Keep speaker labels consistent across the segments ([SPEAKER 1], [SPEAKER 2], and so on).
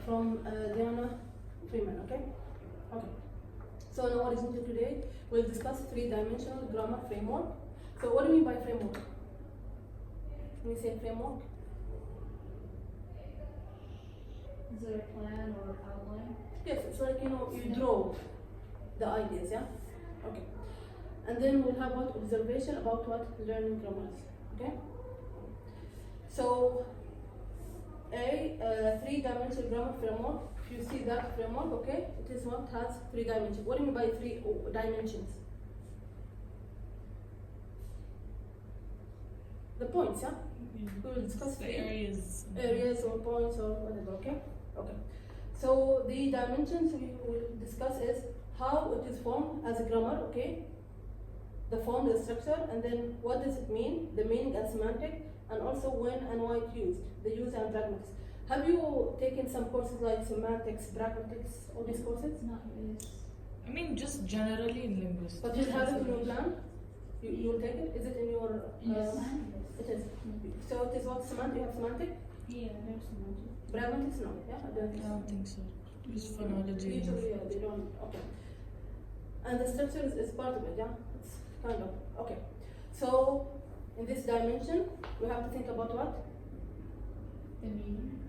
[SPEAKER 1] from Diana Freeman, okay? Okay. So in our agenda today, we'll discuss three-dimensional grammar framework. So what do you mean by framework? When you say framework?
[SPEAKER 2] Is there a plan or outline?
[SPEAKER 1] Yes, it's like, you draw the ideas, yeah? Okay. And then we'll have what observation about what learning grammar is, okay? So, three-dimensional grammar framework. If you see that framework, okay, it is what has three dimensions. What do you mean by three dimensions? The points, yeah? We will discuss
[SPEAKER 3] the areas
[SPEAKER 1] or points or whatever, okay? Okay. So the dimensions we will discuss is how it is formed as a grammar, okay? The form, the structure, and then what does it mean, the meaning and semantic, and also when and why it's used, the use and pragmatics. Have you taken some courses like semantics, pragmatics, all these courses?
[SPEAKER 2] Not really.
[SPEAKER 3] I mean, just generally in linguistics.
[SPEAKER 1] But you have it in your plan? You will take it? Is it in your...
[SPEAKER 2] Yes.
[SPEAKER 1] It is. So it is what, semantic? You have semantic?
[SPEAKER 2] Yeah, there's semantic.
[SPEAKER 1] Pragmatics? No, yeah? I
[SPEAKER 3] I don't think so. Just phonology.
[SPEAKER 1] Usually, yeah, they don't. Okay. And the structure is part of it, yeah? It's kind of. Okay. So, in this dimension, we have to think about what?
[SPEAKER 2] The meaning.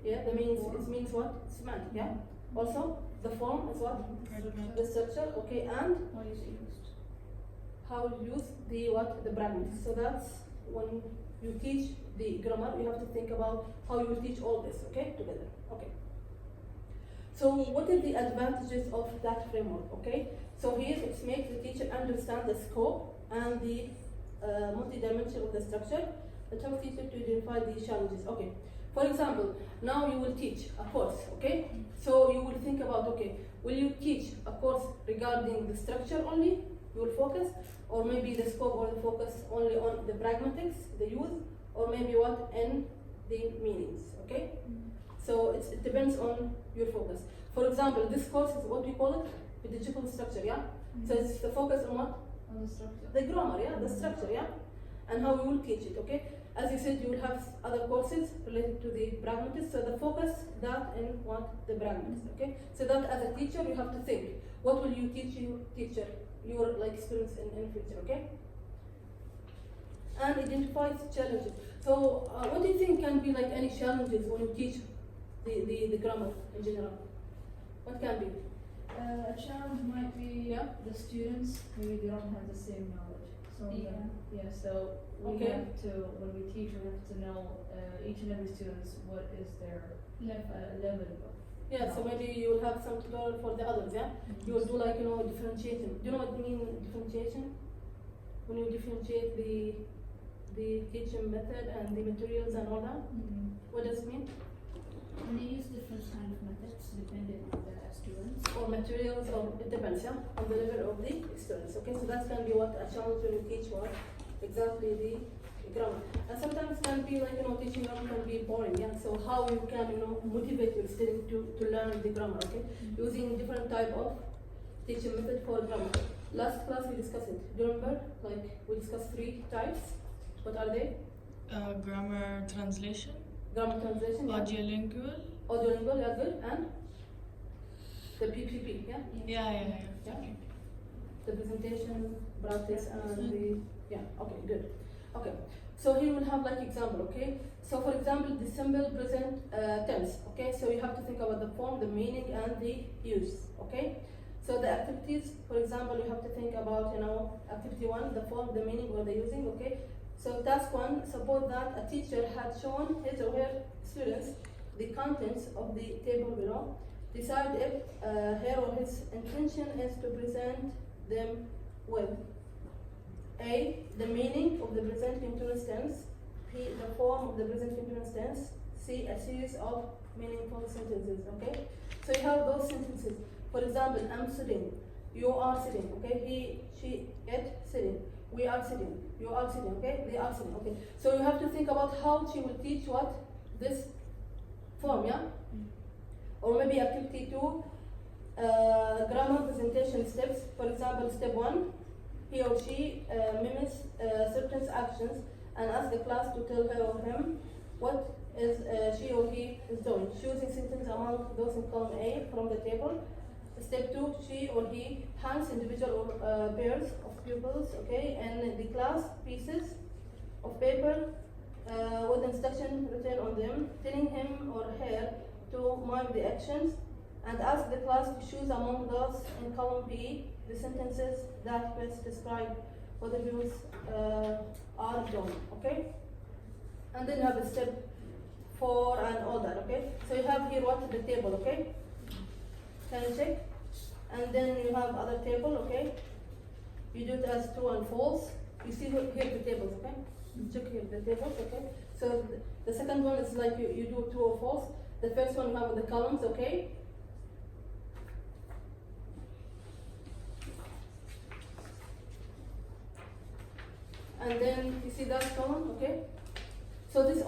[SPEAKER 1] Yeah, the means, it means what? Semantic, yeah? Also, the form is what?
[SPEAKER 3] Pragmatic.
[SPEAKER 1] The structure, okay, and
[SPEAKER 2] What is used?
[SPEAKER 1] how you use the what? The pragmatics. So that's when you teach the grammar, you have to think about how you teach all this, okay, together. Okay. So what are the advantages of that framework, okay? So here it makes the teacher understand the scope and the multi-dimension of the structure. It helps teacher to identify the challenges, okay. For example, now you will teach a course, okay? So you will think about, okay, will you teach a course regarding the structure only? You will focus, or maybe the scope or the focus only on the pragmatics, the use, or maybe what in the meanings, okay? So it depends on your focus. For example, this course is what we call it pedagogical structure, yeah? So it's the focus on what?
[SPEAKER 2] On the structure.
[SPEAKER 1] The grammar, yeah? The structure, yeah? And how we will teach it, okay? As you said, you will have other courses related to the pragmatics, so the focus that in what? The pragmatics, okay? So that as a teacher, you have to think, what will you teach your teacher, your like students in future, okay? And identify challenges. So what do you think can be like any challenges when you teach the grammar in general? What can be?
[SPEAKER 2] A challenge might be
[SPEAKER 1] Yeah.
[SPEAKER 2] the students, maybe they don't have the same knowledge. So so we
[SPEAKER 1] Okay.
[SPEAKER 2] have to, when we teach, we have to know each and every student's what is their level of.
[SPEAKER 1] Yeah, so maybe you will have some tutorial for the others, yeah? You will do like, differentiation. Do you know what I mean differentiation? When you differentiate the teaching method and the materials and all that, what does it mean?
[SPEAKER 2] And they use different kind of methods depending on the students.
[SPEAKER 1] Or materials, or it depends, yeah? On the level of the students, okay? So that's can be what a challenge when you teach what? Exactly the grammar. And sometimes can be like, teaching grammar can be boring, yeah? So how you can, motivate your student to learn the grammar, okay? Using different type of teaching method for grammar. Last class we discussed it. Do you remember? Like we discussed 3 types. What are they?
[SPEAKER 3] Grammar translation,
[SPEAKER 1] Grammar translation, yeah?
[SPEAKER 3] audiolingual.
[SPEAKER 1] Audiolingual, yeah, good. And the PPP, yeah?
[SPEAKER 3] Yeah.
[SPEAKER 1] The presentation, practice, and the, yeah, okay, good. Okay, so here we'll have like example, okay? So for example, the simple present tense, okay? So you have to think about the form, the meaning, and the use, okay? So the activities, for example, you have to think about, activity 1, the form, the meaning, what they're using, okay? So task 1, suppose that a teacher had shown his or her students the contents of the table below. Decide if her or his intention is to present them with A, the meaning of the present continuous tense, B, the form of the present continuous tense, C, a series of meaningful sentences, okay? So you have those sentences. For example, I'm sitting, you are sitting, okay? He, she, it, sitting. We are sitting, you are sitting, okay? They are sitting, okay? So you have to think about how she will teach what? This form, yeah? Or maybe activity 2, grammar presentation steps. For example, step 1, he or she mimics certain actions and ask the class to tell her or him what is she or he is doing. Choosing sentence among those in column A from the table. Step 2, she or he hands individual or pairs of pupils, okay, and the class pieces of paper with instruction written on them, telling him or her to mime the actions, and ask the class to choose among those in column B the sentences that best describe what the pupils are doing, okay? And then you have the step 4 and all that, okay? So you have here what the table, okay? Can you check? And then you have other table, okay? You do it as true and false. You see here the tables, okay? You check here the tables, okay? So the second one is like you do true or false. The first one you have the columns, okay? And then you see that column, okay? So this